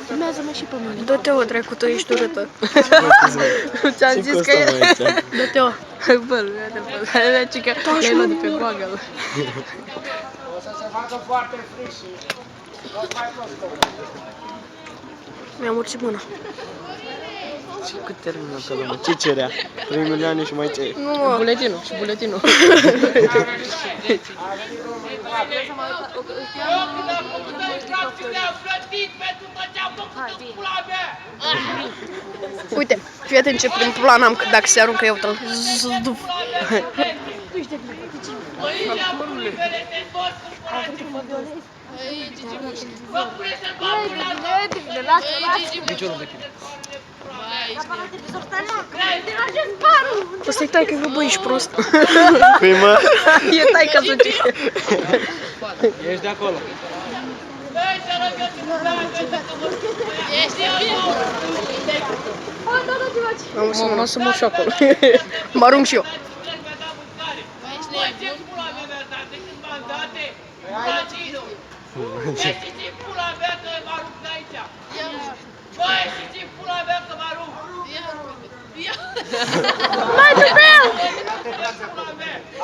Filmează-mă și pe mine. Dă-te-o, dracu, tu ești urâtă. Ți-am zis că e... Dă-te-o. Bă, ia-te, bă. Hai, cică, le-ai luat de pe goagă. O să se facă foarte frig și tot mai prost. Mi-a murit mâna. Și cât termină acolo, mă? Ce cerea? 3 milioane și mai ce? Nu, mă. Buletinul și buletinul. Uite, fii atent ce prin plan am dacă se aruncă eu tăl. Zduf. Ăsta-i taică că bă, ești prost. Păi mă? E taică să ce. Ești de acolo. Mamă, lasă mă și acolo. Mă arunc și eu. Ieșiți-i pula mea că mă arunc de aici! Bă, ieșiți-i pula mea că mă arunc! Mai de pe el!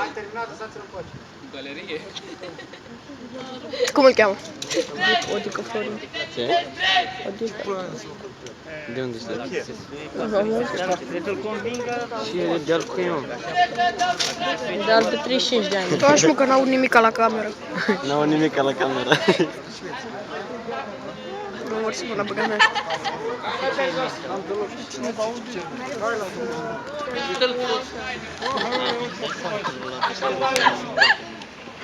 Ai terminat, lăsați-l în pace. Galerie? Cum îl cheamă? Odică Florin. Ce? Odică. De unde stai? Și e de-al cui, mă? Dar de 35 de ani. Tu așa mă că n-aud nimica la cameră. N-au nimic la camera. Nu mă să mă băga mea.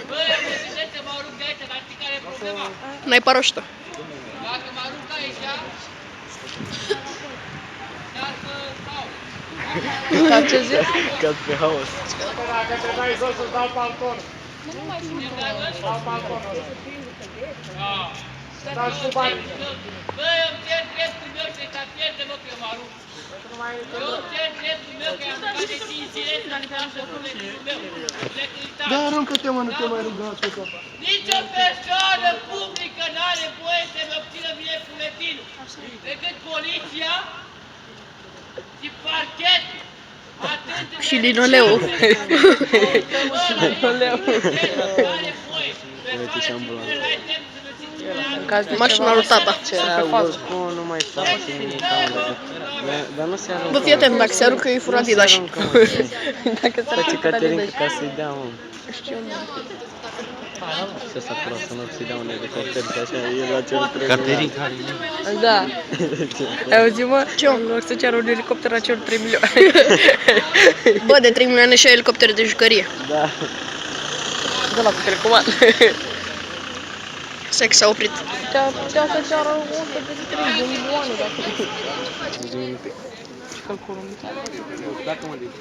Bă, eu mă gândesc să mă arunc de aici, dar știi care e problema? N-ai paroșită. Dacă mă arunc aici, dar să stau. Ca ce zic? Cad pe haos. Dacă te dai jos, îți dau balcon. Dau balconul ăsta. Dau și cu bani. Bă, eu îmi cer dreptul meu și să pierde, mă, că eu mă arunc. Eu îmi cer dreptul meu, că i-am jucat de 5 zile și l-am jucat să buletinul meu. Da, aruncă-te, mă, nu te mai ruga cu tot. Nici o persoană publică n-are voie să-mi obțină mie buletinul. Decât poliția și parchetul. Atât Și linoleu. Uite și ambulanța. Mașina lui tata. Oricum nu mai face nimic. Dar nu se aruncă. Bă, fii atent, dacă se aruncă e furat Adidas. Dacă se Face Caterinca ca să-i dea, mă. știu, mă. Și ăsta acolo să nu ți dea un elicopter, că așa e la cerul 3 Caterinca. Da. Ai auzit, mă? Ce, În loc să ceară un elicopter la cer 3 milioane. Bă, de 3 milioane și ai elicoptere de jucărie. Da. De la cu telecomand. Sex s-a oprit. Putea să ceară 103 de milioane dacă... Zi un pic. Ce calculăm? Dacă mă zic.